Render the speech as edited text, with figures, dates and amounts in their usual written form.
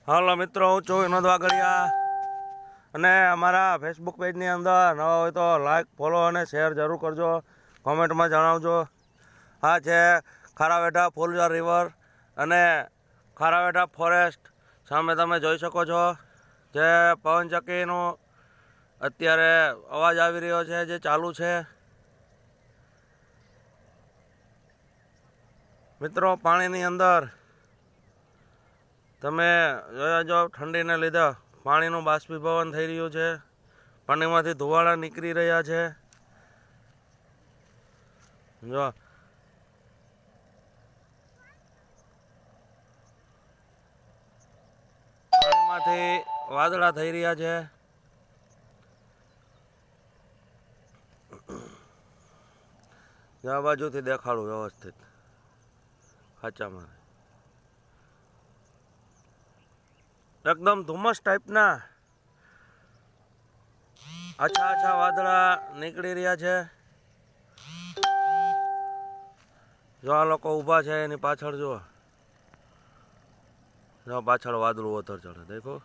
હાલો મિત્રો, હું છું વિનોદ વાઘડિયા અને અમારા ફેસબુક પેજની અંદર નવા હોય તો લાઈક, ફોલો અને શેર જરૂર કરજો. કોમેન્ટમાં જણાવજો. આ છે ખારાવેઢા ફૂલઝર રિવર અને ખારાવેઢા ફોરેસ્ટ. સામે તમે જોઈ શકો છો જે પવનચક્કીનો અત્યારે અવાજ આવી રહ્યો છે, જે ચાલુ છે. મિત્રો, પાણીની અંદર તમે જોયા જો, ઠંડીને લીધે પાણીનું બાષ્પીભવન થઈ રહ્યું છે. પાણીમાંથી ધુવાળા નીકળી રહ્યા છે. જો પાણીમાંથી વાદળા થઈ રહ્યા છે. આ બાજુથી દેખાડું વ્યવસ્થિત ખાચામાં એકદમ ધુમ્મસ ટાઈપના આછા આછા વાદળા નીકળી રહ્યા છે. જો આ લોકો ઊભા છે એની પાછળ, જો પાછળ વાદળું ઓથર ચડે, દેખો.